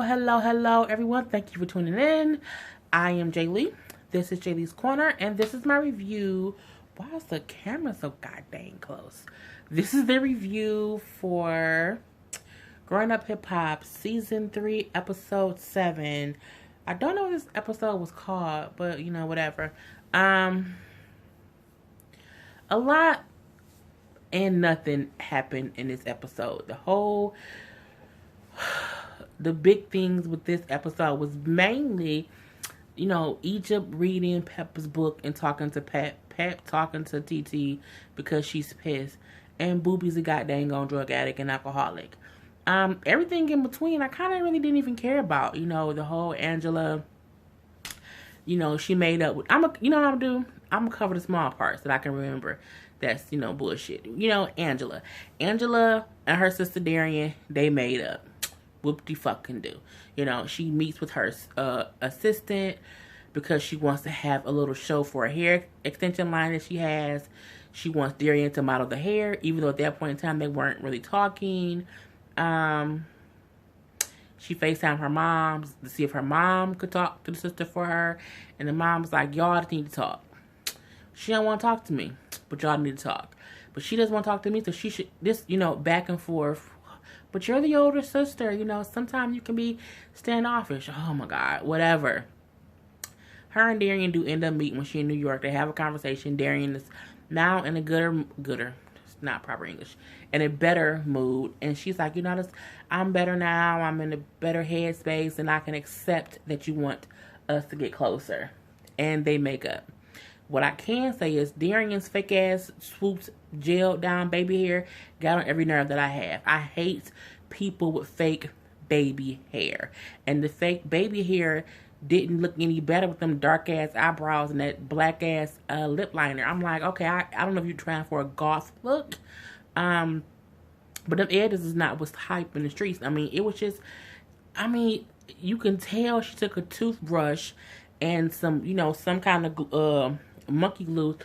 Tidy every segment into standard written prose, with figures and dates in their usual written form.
Hello, everyone. Thank you for tuning in. I am Jay Lee. This is Jay Lee's Corner, and this is my review. Why is the camera so goddamn close? This is the review for Growing Up Hip Hop, Season 3, Episode 7. I don't know what this episode was called, but, whatever. A lot and nothing happened in this episode. The big things with this episode was mainly, Egypt reading Peppa's book and talking to Pep talking to TT because she's pissed, and Boobie's a goddamn drug addict and alcoholic. Everything in between, I kind of really didn't even care about. The whole Angela, she made up with, you know what I'm gonna do? I'm gonna cover the small parts that I can remember. That's, bullshit. Angela and her sister Darian, they made up. Whoop-de-fucking-do. She meets with her assistant because she wants to have a little show for a hair extension line that she has. She wants Darian to model the hair, even though at that point in time they weren't really talking. She FaceTimed her mom to see if her mom could talk to the sister for her. And the mom was like, y'all need to talk. She don't want to talk to me, but y'all need to talk. But she doesn't want to talk to me, so she should, back and forth. But you're the older sister, sometimes you can be standoffish. Oh my God, whatever. Her and Darian do end up meeting when she's in New York. They have a conversation. Darian is now in a gooder, it's not proper English, in a better mood. And she's like, I'm better now. I'm in a better headspace, and I can accept that you want us to get closer. And they make up. What I can say is Darian's fake ass swoops gelled down baby hair got on every nerve that I have. I hate people with fake baby hair. And the fake baby hair didn't look any better with them dark ass eyebrows and that black ass lip liner. I'm like, okay, I don't know if you're trying for a goth look. But them edges is not what's hype in the streets. It was just, you can tell she took a toothbrush and some, some kind of monkey glue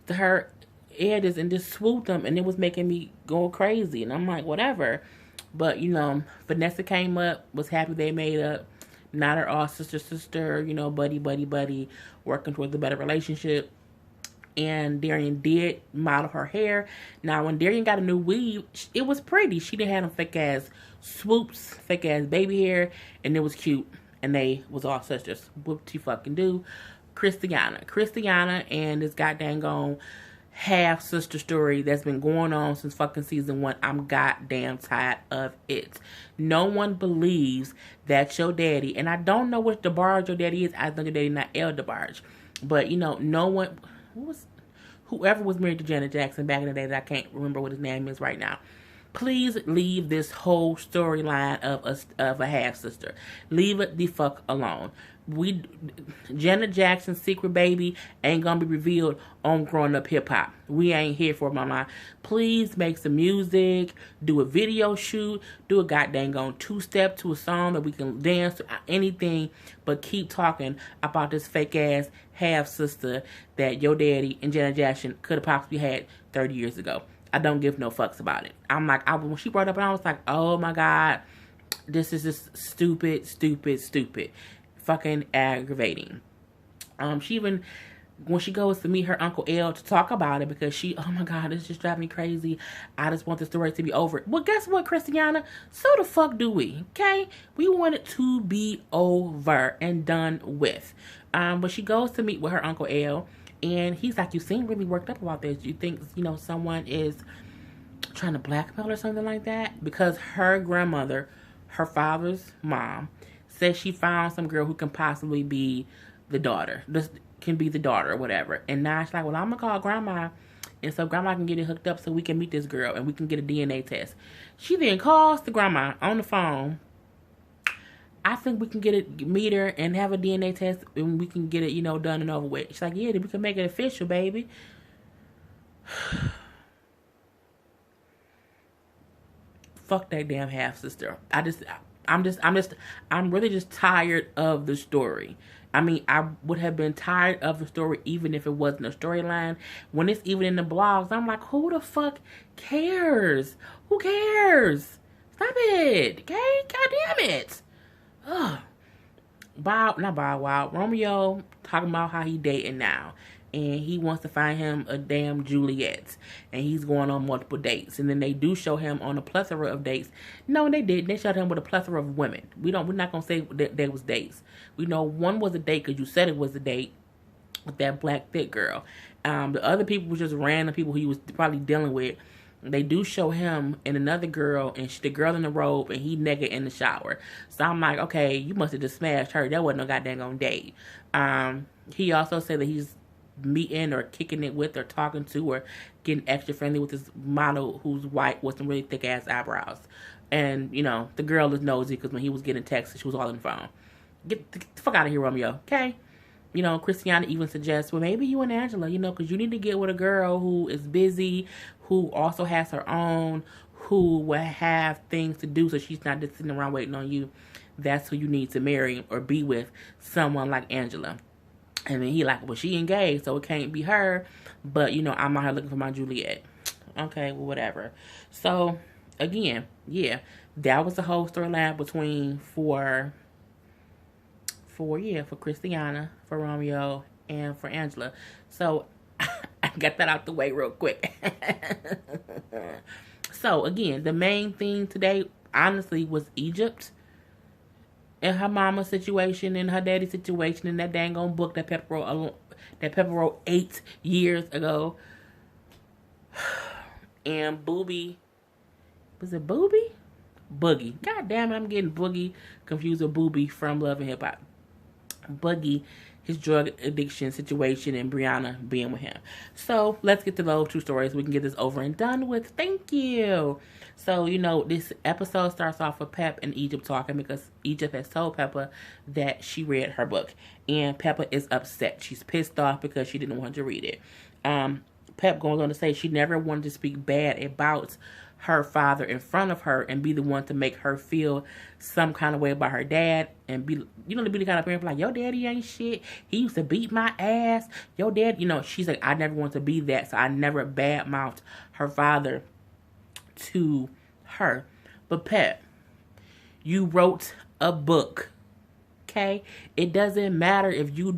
to her edges and just swooped them, and it was making me go crazy. And I'm like, whatever. But Vanessa came up, was happy they made up. Not at all sister, buddy, working towards a better relationship. And Darian did model her hair. Now, when Darian got a new weave, it was pretty. She didn't have them fake ass swoops, fake ass baby hair, and it was cute. And they was all sisters. Whoop-de-fucking-do. Christiana and this goddamn half sister story that's been going on since fucking season 1. I'm goddamn tired of it. No one believes that your daddy, and I don't know which DeBarge your daddy is. I think your daddy not El DeBarge, but no one, whoever was married to Janet Jackson back in the day that I can't remember what his name is right now. Please leave this whole storyline of a half sister. Leave it the fuck alone. Janet Jackson's secret baby ain't gonna be revealed on Growing Up Hip Hop. We ain't here for it, mama. Please make some music, do a video shoot, do a goddamn two-step to a song that we can dance to, anything, but keep talking about this fake ass half sister that your daddy and Janet Jackson could have possibly had 30 years ago. I don't give no fucks about it. I'm like, when she brought it up, and I was like, oh my God, this is just stupid. Fucking aggravating. She even, when she goes to meet her Uncle L to talk about it, because oh my God, this just driving me crazy. I just want the story to be over. Well, guess what, Christiana? So the fuck do we, okay? We want it to be over and done with. But she goes to meet with her Uncle L, and he's like, you seem really worked up about this. You think, someone is trying to blackmail or something like that? Because her grandmother, her father's mom, says she found some girl who can possibly be the daughter. This can be the daughter or whatever. And now she's like, well, I'm going to call grandma. And so grandma can get it hooked up so we can meet this girl and we can get a DNA test. She then calls the grandma on the phone. I think we can meet her and have a DNA test and we can get it, done and over with. She's like, yeah, we can make it official, baby. Fuck that damn half sister. I'm really just tired of the story. I would have been tired of the story even if it wasn't a storyline. When it's even in the blogs, I'm like, who the fuck cares? Who cares? Stop it. Okay? God damn it. Ugh. Not Bow Wow. Romeo talking about how he dating now. And he wants to find him a damn Juliet. And he's going on multiple dates. And then they do show him on a plethora of dates. No, they didn't. They showed him with a plethora of women. We're not going to say that there was dates. We know one was a date because you said it was a date with that black thick girl. The other people were just random people he was probably dealing with. They do show him and another girl, and the girl in the robe, and he naked in the shower. So I'm like, okay, you must have just smashed her. That wasn't no goddamn on date. He also said that he's meeting or kicking it with or talking to or getting extra friendly with this model who's white with some really thick ass eyebrows. And, the girl is nosy because when he was getting texts, she was all on the phone. Get the fuck out of here, Romeo, okay? Christiana even suggests, well, maybe you and Angela, because you need to get with a girl who is busy, who also has her own, who will have things to do so she's not just sitting around waiting on you. That's who you need to marry or be with, someone like Angela. And then he like, well, she engaged, so it can't be her. But, I'm out here looking for my Juliet. Okay, well, whatever. So, again, yeah, that was the whole storyline between for Christiana, for Romeo, and for Angela. So, I got that out the way real quick. So, again, the main thing today, honestly, was Egypt and her mama's situation and her daddy's situation and that dang on book that Peppa wrote 8 years ago. And Boogie. Was it Boogie? Boogie. God damn it, I'm getting Boogie confused with Booby from Love and Hip Hop. Boogie, his drug addiction situation, and Brianna being with him. So let's get to those two stories. We can get this over and done with. Thank you. So, this episode starts off with Pep and Egypt talking because Egypt has told Peppa that she read her book. And Peppa is upset. She's pissed off because she didn't want to read it. Pep goes on to say she never wanted to speak bad about her father in front of her and be the one to make her feel some kind of way about her dad and be, to be the kind of parent like, your daddy ain't shit. He used to beat my ass. Your dad, she's like, I never want to be that. So I never badmouthed her father to her. But Pep, you wrote a book. Okay? It doesn't matter if you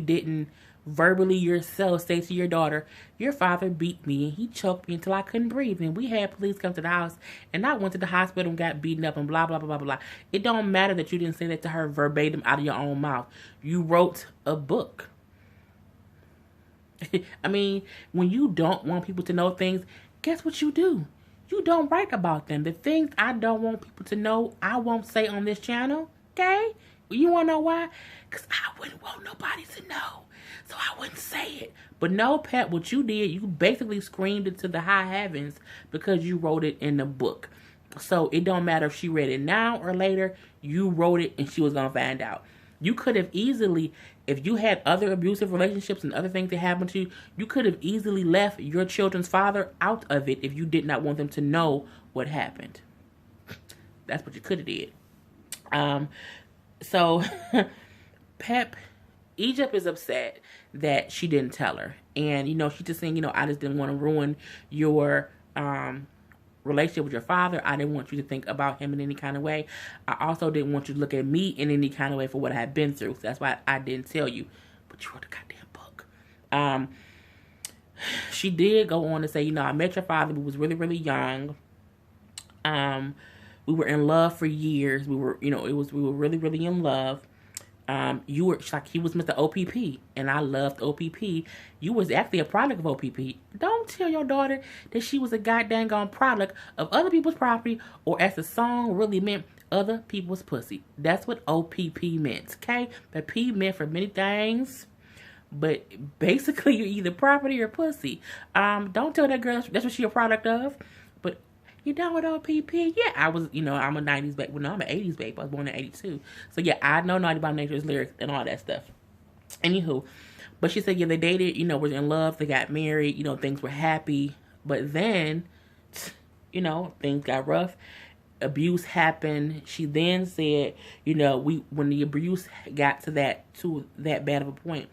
didn't verbally yourself say to your daughter, your father beat me and he choked me until I couldn't breathe and we had police come to the house and I went to the hospital and got beaten up and blah blah blah blah blah. It don't matter that you didn't say that to her verbatim out of your own mouth. You wrote a book. I mean, when you don't want people to know things, guess what you do? You don't write about them. The things I don't want people to know, I won't say on this channel. Okay? You want to know why? Because I wouldn't want nobody to know. So I wouldn't say it. But no, Pep, what you did, you basically screamed it to the high heavens because you wrote it in the book. So it don't matter if she read it now or later. You wrote it and she was going to find out. You could have easily, if you had other abusive relationships and other things that happened to you, you could have easily left your children's father out of it if you did not want them to know what happened. That's what you could have did. So Pep, Egypt is upset that she didn't tell her. And, she's just saying, I just didn't want to ruin your relationship with your father. I didn't want you to think about him in any kind of way. I also didn't want you to look at me in any kind of way for what I had been through. So that's why I didn't tell you. But you wrote a goddamn book. She did go on to say, I met your father. We was really, really young. We were in love for years. We were really, really in love. You were like, he was Mr. OPP, and I loved OPP. You was actually a product of OPP. Don't tell your daughter that she was a goddamn product of other people's property, or as the song really meant, other people's pussy. That's what OPP meant, okay? But P meant for many things, but basically you're either property or pussy. Don't tell that girl that's what she a product of. But you done with OPP? Yeah, I was, I'm a 90s baby. Well, no, I'm an 80s baby. I was born in 82. So, yeah, I know Naughty by Nature's lyrics and all that stuff. Anywho, but she said, yeah, they dated, were in love. They got married. Things were happy. But then, things got rough. Abuse happened. She then said, when the abuse got to that bad of a point,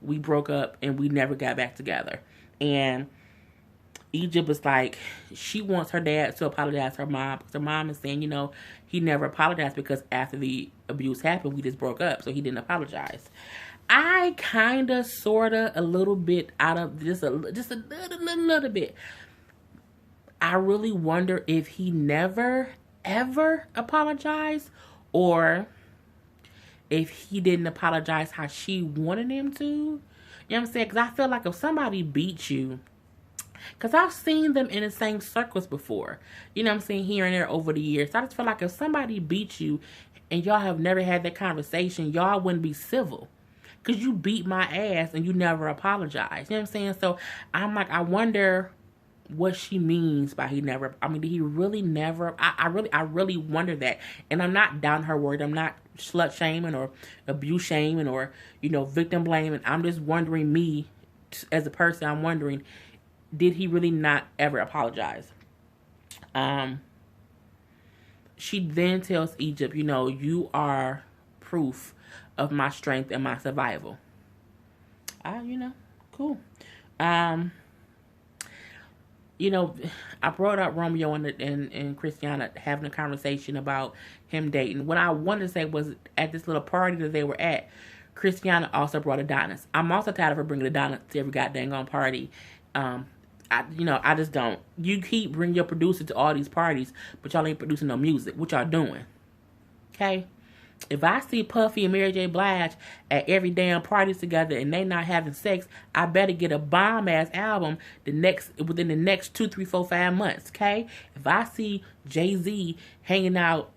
we broke up and we never got back together. And Egypt is like, she wants her dad to apologize to her mom, because her mom is saying, he never apologized because after the abuse happened, we just broke up, so he didn't apologize. I kind of, sort of, a little bit out of just a little bit. I really wonder if he never, ever apologized, or if he didn't apologize how she wanted him to. You know what I'm saying? Because I feel like if somebody beats you, because I've seen them in the same circles before, you know what I'm saying, here and there over the years. So I just feel like if somebody beats you and y'all have never had that conversation, y'all wouldn't be civil. Because you beat my ass and you never apologize. You know what I'm saying? So I'm like, I wonder what she means by he never. I mean, did he really never? I really wonder that. And I'm not down her word. I'm not slut shaming or abuse shaming or, victim blaming. I'm just wondering, me as a person, I'm wondering, did he really not ever apologize? She then tells Egypt, you are proof of my strength and my survival. Cool. I brought up Romeo and Christiana having a conversation about him dating. What I wanted to say was, at this little party that they were at, Christiana also brought Adonis. I'm also tired of her bringing Adonis to every goddamn on party. I just don't. You keep bringing your producer to all these parties, but y'all ain't producing no music. What y'all doing? Okay? If I see Puffy and Mary J. Blige at every damn party together and they not having sex, I better get a bomb-ass album within the next 2, 3, 4, 5 months, okay? If I see Jay-Z hanging out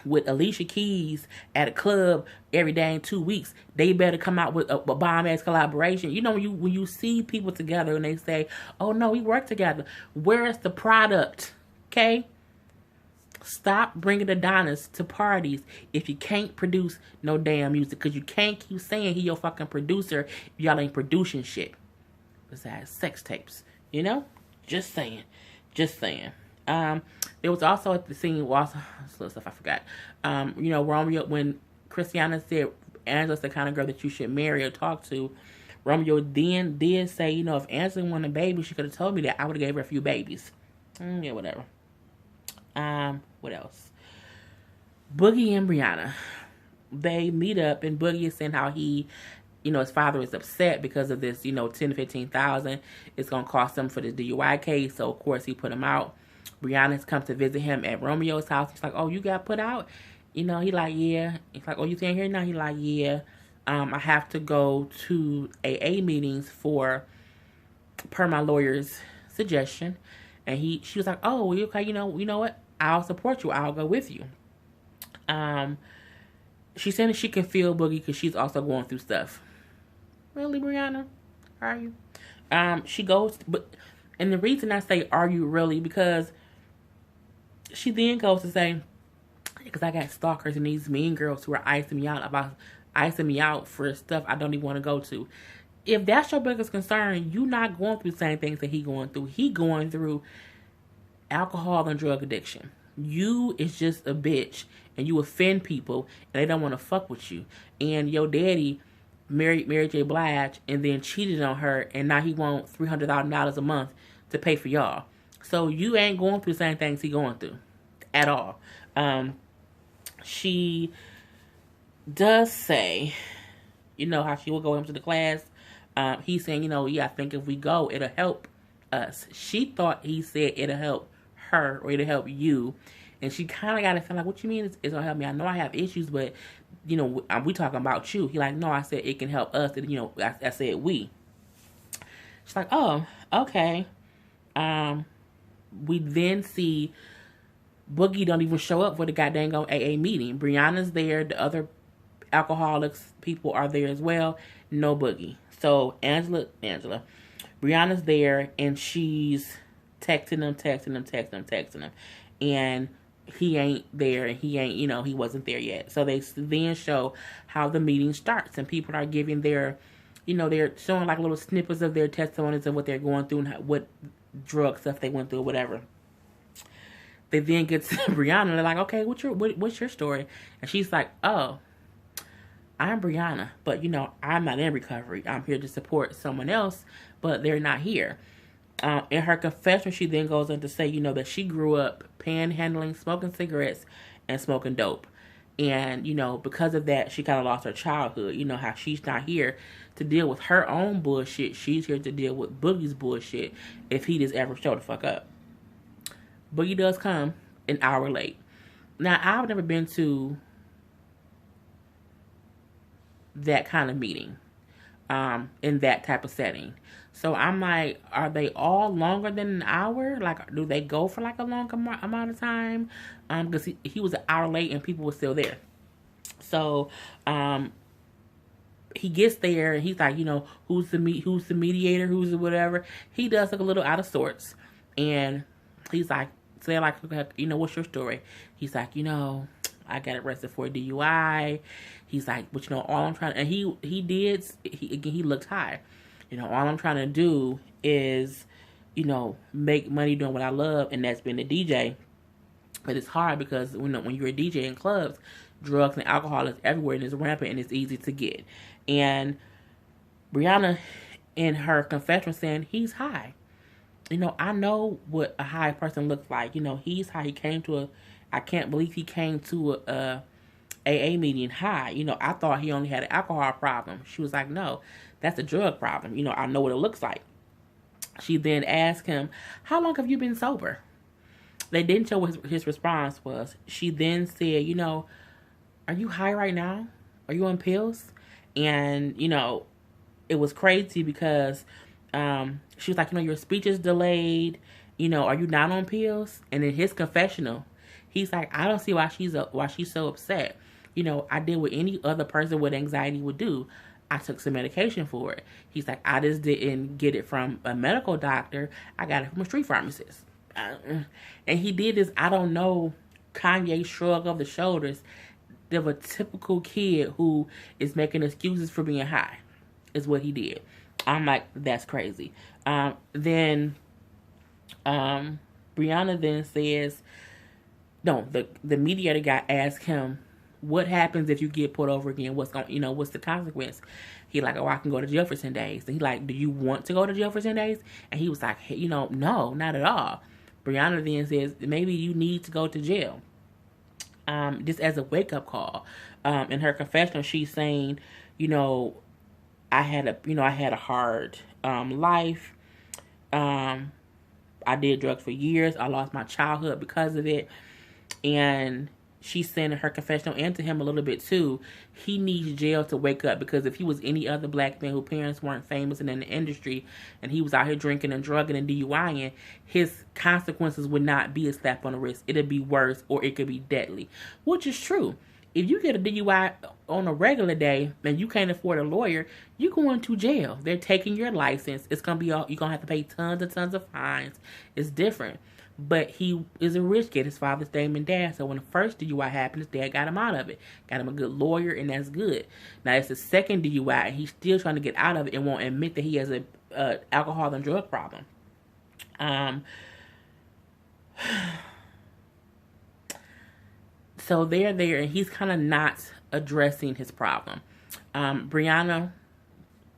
with Alicia Keys at a club every day in 2 weeks, they better come out with a bomb-ass collaboration. When you see people together and they say, oh, no, we work together. Where is the product, okay? Stop bringing Adonis to parties if you can't produce no damn music. Because you can't keep saying he your fucking producer if y'all ain't producing shit. Besides sex tapes. Just saying. There was also at the scene, some stuff I forgot. Romeo, when Christiana said Angela's the kind of girl that you should marry or talk to, Romeo then did say, if Angela wanted a baby, she could have told me that. I would have gave her a few babies. Yeah, whatever. What else? Boogie and Brianna. They meet up, and Boogie is saying how he, his father is upset because of this, 10 to 15,000. It's going to cost him for the DUI case. So, of course, he put him out. Brianna's come to visit him at Romeo's house. He's like, oh, you got put out? He like, yeah. He's like, oh, you staying here now? He like, yeah. I have to go to AA meetings per my lawyer's suggestion. And she was like, oh, okay, you know what? I'll support you. I'll go with you. She said that she can feel Boogie because she's also going through stuff. Really, Brianna? Are you? She goes, and the reason I say, are you really? Because she then goes to say, because I got stalkers and these mean girls who are icing me out for stuff I don't even want to go to. If that's your biggest concern, you not going through the same things that he going through. He going through alcohol and drug addiction. You is just a bitch and you offend people and they don't want to fuck with you. And your daddy married Mary J. Blige and then cheated on her, and now he wants $300,000 a month to pay for y'all. So you ain't going through the same things he going through at all. She does say, how she will go into the class. He's saying, I think if we go, it'll help us. She thought he said it'll help her or it'll help you. And she kind of got to feel like, what you mean it's going to help me? I know I have issues, but, we talking about you. He like, no, I said it can help us. And, I said we. She's like, oh, okay. We then see Boogie don't even show up for the goddamn AA meeting. Brianna's there. The other alcoholics people are there as well. No Boogie. So Angela, Brianna's there, and she's texting him, and he ain't there, and he ain't, he wasn't there yet. So they then show how the meeting starts, and people are giving their, they're showing like little snippets of their testimonies of what they're going through and what drug stuff they went through, or whatever. They then get to Brianna, and they're like, okay, what's your story? And she's like, oh, I'm Brianna, but I'm not in recovery. I'm here to support someone else, but they're not here. In her confession, she then goes on to say, you know, that she grew up panhandling, smoking cigarettes, and smoking dope. And, you know, because of that, she kind of lost her childhood. You know, how she's not here to deal with her own bullshit. She's here to deal with Boogie's bullshit if he just ever show the fuck up. Boogie does come an hour late. Now, I've never been to that kind of meeting, in that type of setting. So I'm like, are they all longer than an hour? Like, do they go for like a long amount of time? Because he was an hour late and people were still there. So, he gets there and he's like, you know, who's the mediator, who's the whatever. He does look a little out of sorts, and he's like, say like, you know, what's your story? He's like, you know, I got arrested for a DUI. He's like, but you know, all I'm trying to, and he looked high. You know, all I'm trying to do is, you know, make money doing what I love, and that's being a DJ. But it's hard because when you're a DJ in clubs, drugs and alcohol is everywhere and it's rampant and it's easy to get. And Brianna, in her confession, saying he's high. You know, I know what a high person looks like. You know, he's high. I can't believe he came to a AA meeting high. You know, I thought he only had an alcohol problem. She was like, no, that's a drug problem. You know, I know what it looks like. She then asked him, how long have you been sober? They didn't show what his response was. She then said, you know, are you high right now? Are you on pills? And, you know, it was crazy because she was like, you know, your speech is delayed. You know, are you not on pills? And in his confessional, he's like, I don't see why she's so upset. You know, I did what any other person with anxiety would do. I took some medication for it. He's like, I just didn't get it from a medical doctor. I got it from a street pharmacist. And he did this, I don't know, Kanye shrug of the shoulders of a typical kid who is making excuses for being high, is what he did. I'm like, that's crazy. Then Brianna then says, no, the mediator guy asked him, what happens if you get pulled over again? What's the consequence? He like, oh, I can go to jail for 10 days. And he like, do you want to go to jail for 10 days? And he was like, hey, you know, no, not at all. Brianna then says, maybe you need to go to jail. Just as a wake-up call. In her confession, she's saying, you know, I had a hard life. I did drugs for years. I lost my childhood because of it. And she's saying in her confessional, and to him a little bit too, he needs jail to wake up, because if he was any other black man whose parents weren't famous and in the industry, and he was out here drinking and drugging and DUIing, his consequences would not be a slap on the wrist. It'd be worse, or it could be deadly, which is true. If you get a DUI on a regular day and you can't afford a lawyer, you're going to jail. They're taking your license. It's gonna be all, you're gonna have to pay tons and tons of fines. It's different. But he is a rich kid. His father's Damon Dad. So when the first DUI happened, his dad got him out of it. Got him a good lawyer, and that's good. Now it's the second DUI, and he's still trying to get out of it and won't admit that he has a alcohol and drug problem. So they're there, and he's kind of not addressing his problem. Brianna,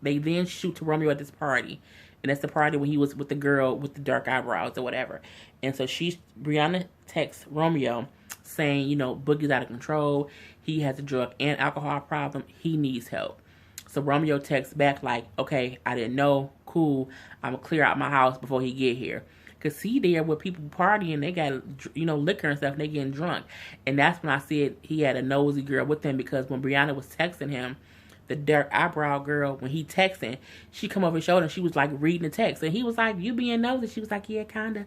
they then shoot to Romeo at this party. And that's the party when he was with the girl with the dark eyebrows or whatever. And so Brianna texts Romeo saying, you know, Boogie's out of control. He has a drug and alcohol problem. He needs help. So Romeo texts back like, okay, I didn't know. Cool. I'm going to clear out my house before he get here. Because see there with people partying, they got, you know, liquor and stuff, and they getting drunk. And that's when I said he had a nosy girl with him, because when Brianna was texting him, the dark eyebrow girl, when he texting, she come over his shoulder and she was like reading the text. And he was like, you being nosy? She was like, yeah, kinda.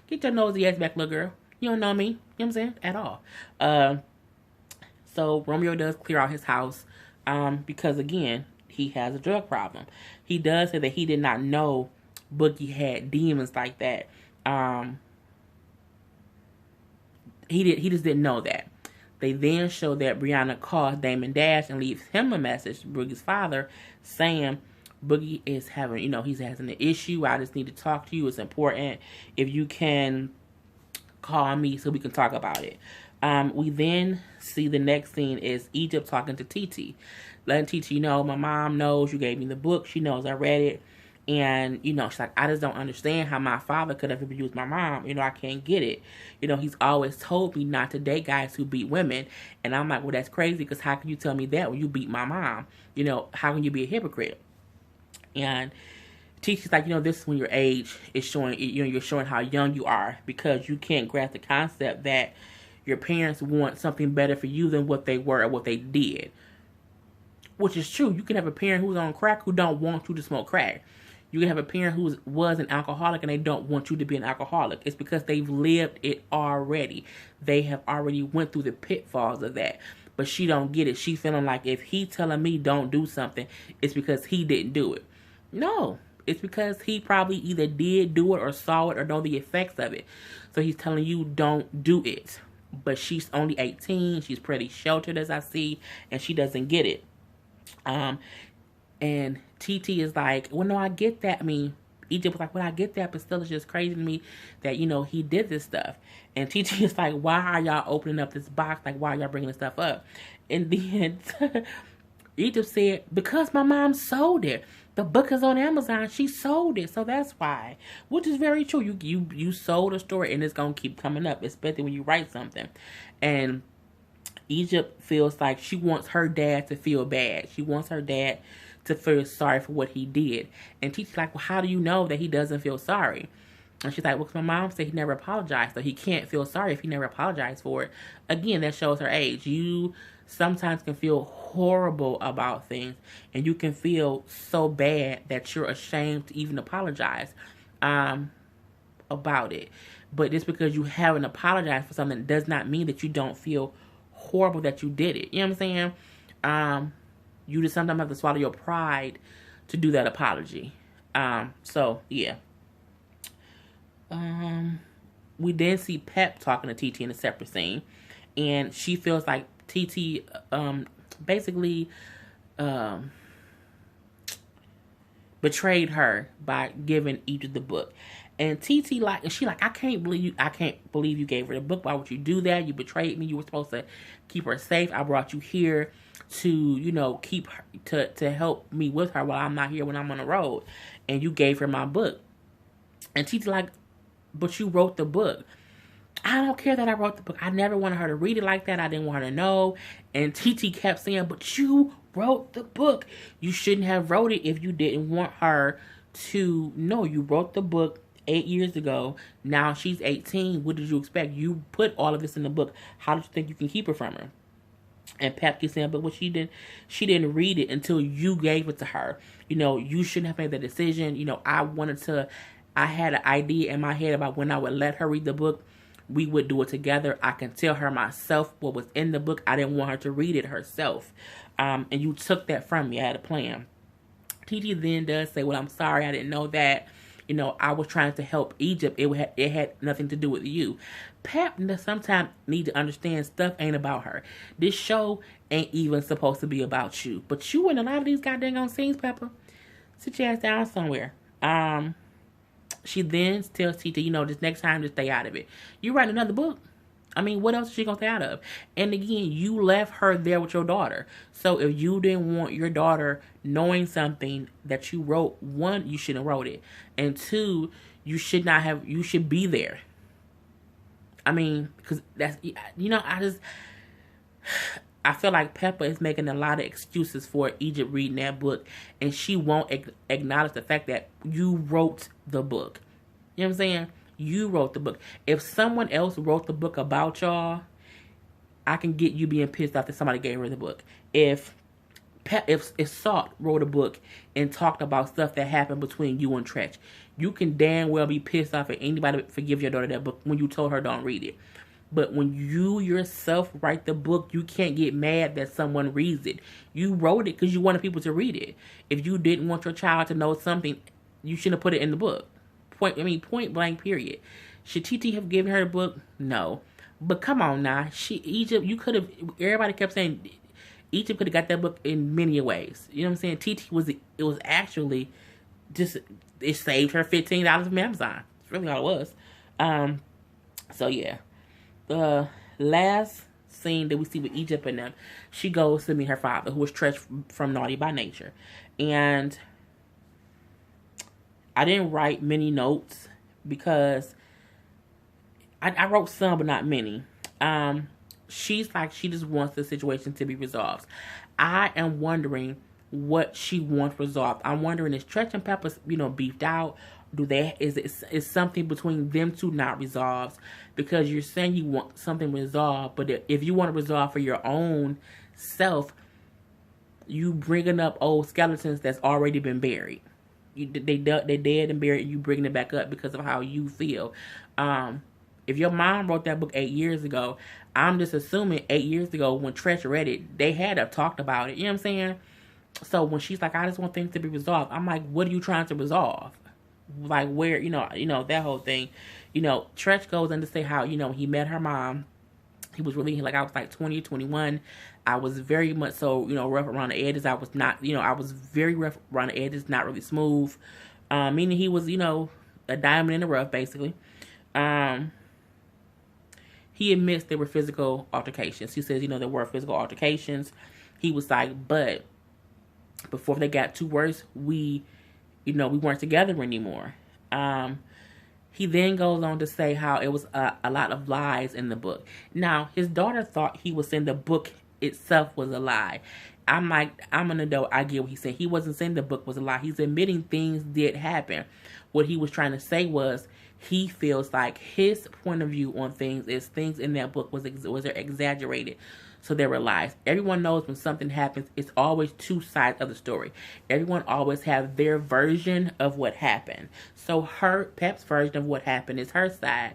Get your nosy ass back, little girl. You don't know me. You know what I'm saying? At all. So Romeo does clear out his house because, again, he has a drug problem. He does say that he did not know Boogie had demons like that. He just didn't know that. They then show that Brianna calls Damon Dash and leaves him a message, Boogie's father, saying Boogie is having, you know, he's having an issue. I just need to talk to you. It's important. If you can call me so we can talk about it. We then see the next scene is Egypt talking to TT. Letting TT know, my mom knows you gave me the book. She knows I read it. And, you know, she's like, I just don't understand how my father could have abused my mom. You know, I can't get it. You know, he's always told me not to date guys who beat women. And I'm like, well, that's crazy, because how can you tell me that when you beat my mom? You know, how can you be a hypocrite? And teacher's like, you know, this is when your age is showing, you know, you're showing how young you are, because you can't grasp the concept that your parents want something better for you than what they were or what they did. Which is true. You can have a parent who's on crack who don't want you to smoke crack. You can have a parent who was an alcoholic and they don't want you to be an alcoholic. It's because they've lived it already. They have already went through the pitfalls of that. But she don't get it. She feeling like if he telling me don't do something, it's because he didn't do it. No. It's because he probably either did do it or saw it or know the effects of it. So he's telling you don't do it. But she's only 18. She's pretty sheltered, as I see. And she doesn't get it. And TT is like, well, no, I get that. I mean, Egypt was like, well, I get that, but still it's just crazy to me that, you know, he did this stuff. And TT is like, why are y'all opening up this box? Like, why are y'all bringing this stuff up? And then Egypt said, because my mom sold it. The book is on Amazon. She sold it. So that's why. Which is very true. You sold a story and it's going to keep coming up, especially when you write something. And Egypt feels like she wants her dad to feel bad. She wants her dad to feel sorry for what he did. And Titi's like, well, how do you know that he doesn't feel sorry? And she's like, well, my mom said he never apologized, so he can't feel sorry if he never apologized for it. Again, that shows her age. You sometimes can feel horrible about things, and you can feel so bad that you're ashamed to even apologize about it. But just because you haven't apologized for something does not mean that you don't feel horrible that you did it. You know what I'm saying? You just sometimes have to swallow your pride to do that apology. So yeah. We then see Pep talking to TT in a separate scene, and she feels like TT basically betrayed her by giving Egypt the book. And TT she I can't believe you gave her the book. Why would you do that? You betrayed me. You were supposed to keep her safe. I brought you here to, you know, keep her, to help me with her while I'm not here when I'm on the road. And you gave her my book. And TT but you wrote the book. I don't care that I wrote the book. I never wanted her to read it like that. I didn't want her to know. And TT kept saying, but you wrote the book. You shouldn't have wrote it if you didn't want her to know. You wrote the book 8 years ago. Now she's 18. What did you expect? You put all of this in the book. How did you think you can keep it from her? And Pep keeps saying, but she didn't read it until you gave it to her. You know, you shouldn't have made that decision. You know, I had an idea in my head about when I would let her read the book. We would do it together. I can tell her myself what was in the book. I didn't want her to read it herself. And you took that from me. I had a plan. TT then does say, well, I'm sorry. I didn't know that. You know, I was trying to help Egypt. It had nothing to do with you. Pep sometimes need to understand stuff ain't about her. This show ain't even supposed to be about you. But you in a lot of these goddamn scenes, Peppa. Sit your ass down somewhere. She then tells TT, you know, this next time, just stay out of it. You write another book. I mean, what else is she going to stay out of? And again, you left her there with your daughter. So if you didn't want your daughter knowing something that you wrote, one, you shouldn't have wrote it. And two, you should be there. I mean, because that's, you know, I feel like Peppa is making a lot of excuses for Egypt reading that book, and she won't acknowledge the fact that you wrote the book. You know what I'm saying? You wrote the book. If someone else wrote the book about y'all, I can get you being pissed off that somebody gave her the book. If Salt wrote a book and talked about stuff that happened between you and Tretch, you can damn well be pissed off at anybody for giving your daughter that book when you told her don't read it. But when you yourself write the book, you can't get mad that someone reads it. You wrote it because you wanted people to read it. If you didn't want your child to know something, you shouldn't have put it in the book. Point blank, period. Should TT have given her the book? No. But come on now. Egypt, you could have, everybody kept saying Egypt could have got that book in many ways. You know what I'm saying? It was actually just, it saved her $15 from Amazon. That's really all it was. So yeah. The last scene that we see with Egypt and them, she goes to meet her father, who was Tretch from Naughty by Nature. And I didn't write many notes because I wrote some, but not many. She's like, she just wants the situation to be resolved. I am wondering what she wants resolved. I'm wondering, is Tretch and Peppa, beefed out? Is something between them two not resolved? Because you're saying you want something resolved, but if you want to resolve for your own self, you bringing up old skeletons that's already been buried. They dead and buried. You bringing it back up because of how you feel. If your mom wrote that book 8 years ago, I'm just assuming 8 years ago when Treacherous read it, they had to talked about it. You know what I'm saying? So when she's like, I just want things to be resolved, I'm like, what are you trying to resolve? Like, where, that whole thing. Treacherous goes in to say how, he met her mom. He was really, I was like 20, 21. I was very much so, rough around the edges. I was not, I was very rough around the edges, not really smooth. Meaning he was, a diamond in the rough, basically. He admits there were physical altercations. He says, there were physical altercations. He was like, but before they got too worse, we weren't together anymore. He then goes on to say how it was a lot of lies in the book. Now, his daughter thought he was saying the book itself was a lie. I'm like, I'm an adult. I get what he's saying. He wasn't saying the book was a lie. He's admitting things did happen. What he was trying to say was he feels like his point of view on things is things in that book was exaggerated. So there were lies. Everyone knows when something happens, it's always two sides of the story. Everyone always have their version of what happened. So Pep's version of what happened is her side.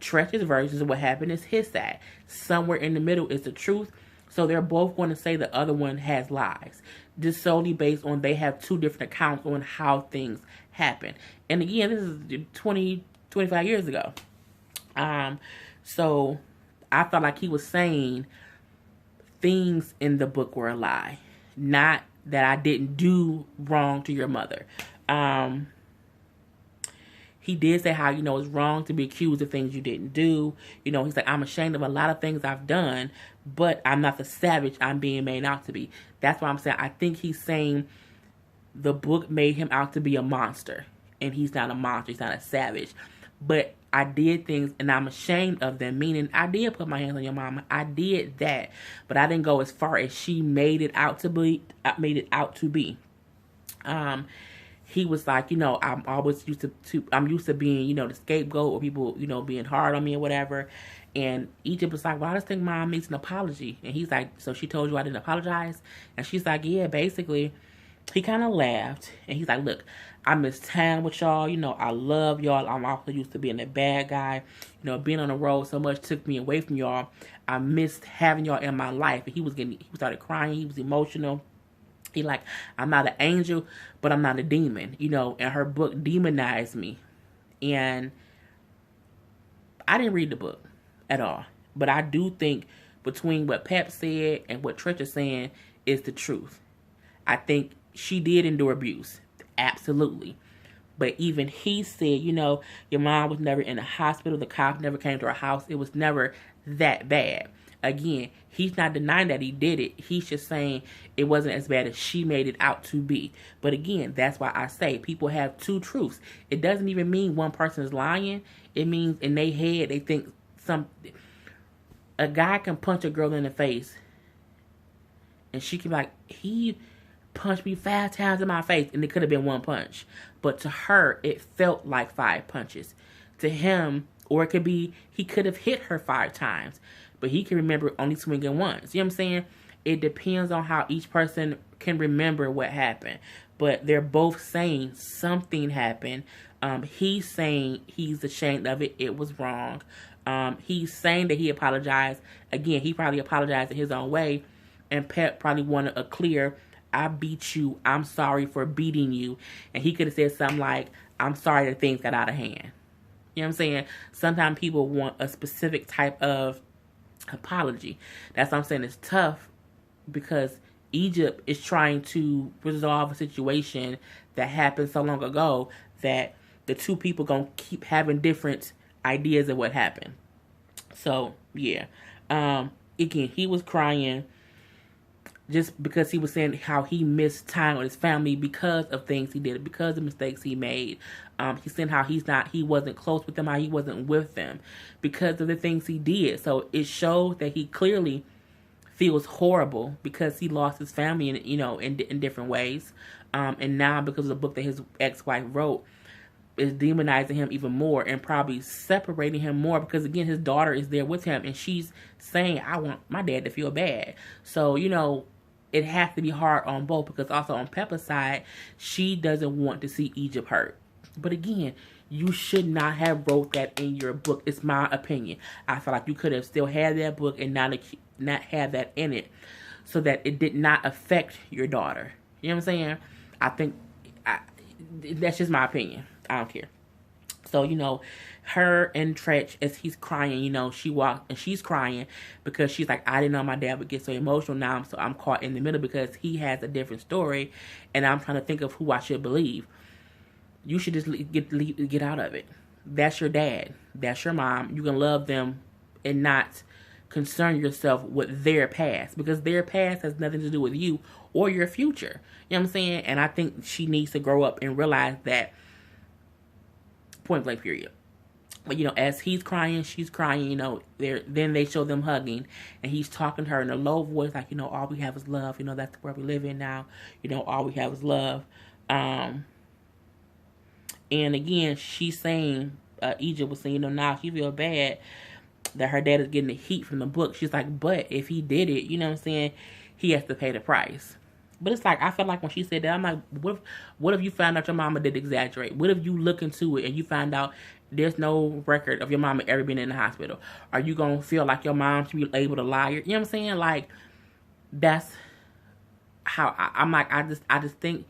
Treacherous' version of what happened is his side. Somewhere in the middle is the truth. So they're both going to say the other one has lies. Just solely based on they have two different accounts on how things happen. And again, this is 25 years ago. So I felt like he was saying things in the book were a lie. Not that I didn't do wrong to your mother. He did say how, it's wrong to be accused of things you didn't do. He's like, I'm ashamed of a lot of things I've done, but I'm not the savage I'm being made out to be. That's why I'm saying I think he's saying the book made him out to be a monster. And he's not a monster. He's not a savage. But I did things and I'm ashamed of them. Meaning I did put my hands on your mama. I did that. But I didn't go as far as she made it out to be. He was like, I'm always used I'm used to being, the scapegoat or people, being hard on me or whatever. And Egypt was like, well, I just think mom needs an apology. And he's like, so she told you I didn't apologize? And she's like, yeah, basically. He kind of laughed. And he's like, look, I miss time with y'all. I love y'all. I'm also used to being a bad guy. Being on the road so much took me away from y'all. I missed having y'all in my life. And he started crying. He was emotional. He like, I'm not an angel, but I'm not a demon, and her book demonized me. And I didn't read the book at all. But I do think between what Pep said and what Treacherous is saying is the truth. I think she did endure abuse. Absolutely. But even he said, your mom was never in a hospital. The cops never came to her house. It was never that bad. Again, he's not denying that he did it. He's just saying it wasn't as bad as she made it out to be. But again, that's why I say people have two truths. It doesn't even mean one person is lying. It means in their head they think a guy can punch a girl in the face and she can be like, he punched me 5 times in my face, and it could have been one punch. But to her, it felt like 5 punches. To him, or it could be, he could have hit her 5 times, but he can remember only swinging once. You know what I'm saying? It depends on how each person can remember what happened. But they're both saying something happened. He's saying he's ashamed of it. It was wrong. He's saying that he apologized. Again, he probably apologized in his own way. And Pep probably wanted a clear, I beat you. I'm sorry for beating you. And he could have said something like, I'm sorry that things got out of hand. You know what I'm saying? Sometimes people want a specific type of apology. That's what I'm saying. It's tough because Egypt is trying to resolve a situation that happened so long ago that the two people going to keep having different ideas of what happened. So, yeah. Again, he was crying. just because he was saying how he missed time with his family because of things he did, because of mistakes he made. He's saying how he wasn't close with them, how he wasn't with them because of the things he did. So it shows that he clearly feels horrible because he lost his family in different ways. And now because of the book that his ex-wife wrote, is demonizing him even more and probably separating him more because, again, his daughter is there with him and she's saying, I want my dad to feel bad. So, it has to be hard on both, because also on Peppa's side, she doesn't want to see Egypt hurt. But again, you should not have wrote that in your book. It's my opinion. I feel like you could have still had that book and not have that in it so that it did not affect your daughter. You know what I'm saying? I think that's just my opinion. I don't care. So, her and Tretch, as he's crying, she walked and she's crying because she's like, I didn't know my dad would get so emotional now. So I'm caught in the middle because he has a different story and I'm trying to think of who I should believe. You should just get out of it. That's your dad. That's your mom. You can love them and not concern yourself with their past, because their past has nothing to do with you or your future. You know what I'm saying? And I think she needs to grow up and realize that. Point blank, period. But, as he's crying, she's crying, then they show them hugging and he's talking to her in a low voice, like, all we have is love. That's where we live in now. All we have is love. And again, she's saying, Egypt was saying, now she feel bad that her dad is getting the heat from the book. She's like, but if he did it, he has to pay the price. But it's like, I felt like when she said that, I'm like, what if you found out your mama did exaggerate? What if you look into it and you find out there's no record of your mama ever being in the hospital? Are you going to feel like your mom should be able to lie? You know what I'm saying? Like, that's how I'm like, I just think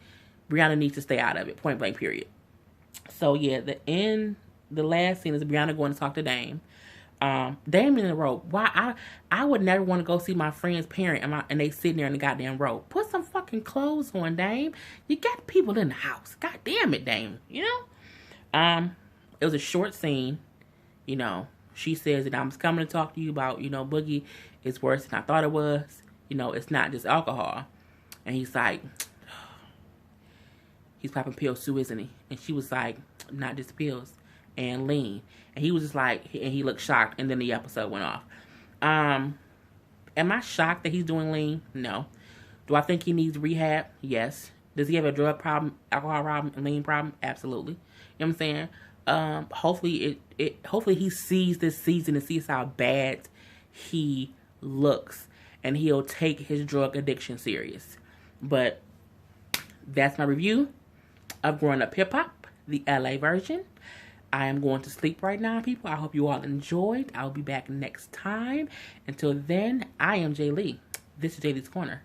Brianna needs to stay out of it. Point blank, period. So, yeah, the last scene is Brianna going to talk to Dame. Dame in the robe. Why I would never want to go see my friend's parent and they sitting there in the goddamn robe. Put some fucking clothes on, Dame. You got people in the house. God damn it, Dame. It was a short scene. She says that I'm coming to talk to you about, Boogie is worse than I thought it was. It's not just alcohol. And he's like, he's popping pills too, isn't he? And she was like, not just pills. And lean. And he was just like, and he looked shocked, and then the episode went off. Am I shocked that he's doing lean? No. Do I think he needs rehab? Yes. Does he have a drug problem, alcohol problem, and lean problem? Absolutely. You know what I'm saying? Hopefully he sees this season and sees how bad he looks, and he'll take his drug addiction serious. But that's my review of Growing Up Hip Hop, the LA version. I am going to sleep right now, people. I hope you all enjoyed. I'll be back next time. Until then, I am Jay Lee. This is Jay Lee's Corner.